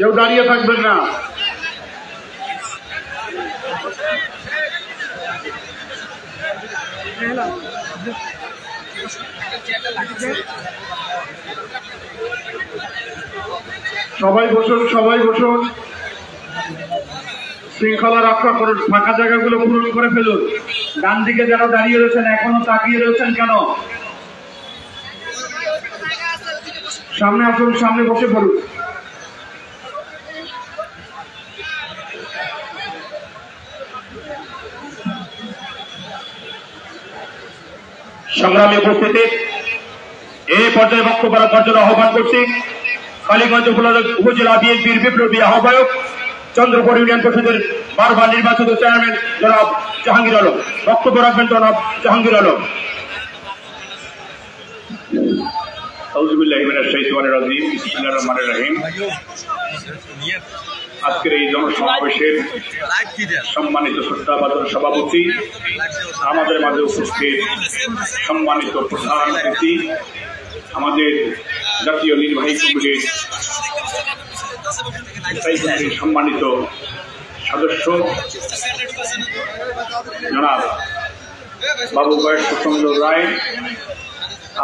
কেউ দাঁড়িয়ে থাকবেন না। সবাই বসুন, সবাই বসুন, শৃঙ্খলা রক্ষা করুন, ফাঁকা জায়গাগুলো পূরণ করে ফেলুন। ডান দিকে যারা দাঁড়িয়ে রয়েছেন এখনো তাকিয়ে রয়েছেন কেন? সামনে আসুন, সামনে বসে পড়ুন। সংগ্রামী উপস্থিতি, এই পর্যায়ে বক্তব্য রাখার জন্য আহ্বান করছি কালীগঞ্জ উপজেলা বিএনপির বিপ্লবী আহ্বায়ক, চন্দ্রপুর ইউনিয়ন পরিষদের বারবার নির্বাচিত চেয়ারম্যান জনাব জাহাঙ্গীর আলম। বক্তব্য রাখবেন জনাব জাহাঙ্গীর আলম। আজকের এই জনসমাবেশের সম্মানিত শ্রদ্ধাভাজন সভাপতি, আমাদের মাঝে উপস্থিত সম্মানিত প্রধান অতিথি, আমাদের জাতীয় নির্বাহী কমিটির সম্মানিত সদস্য জনাব বাবু বয়সচন্দ্র রায়,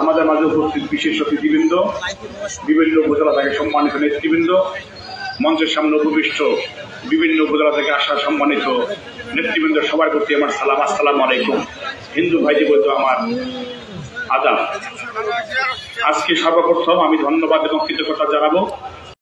আমাদের মাঝে উপস্থিত বিশেষ অতিথিবৃন্দ, বিভিন্ন উপজেলা থেকে সম্মানিত নেতৃবৃন্দ, মঞ্চের সামনে উপবিষ্ট বিভিন্ন উপজেলা থেকে আসা সম্মানিত নেতৃবৃন্দ, সবার প্রতি আমার সালাম, আসসালামু আলাইকুম। হিন্দু ভাইজি বলতে আমার আদাব। আজকে সর্বপ্রথম আমি ধন্যবাদ এবং কৃতজ্ঞতা জানাবো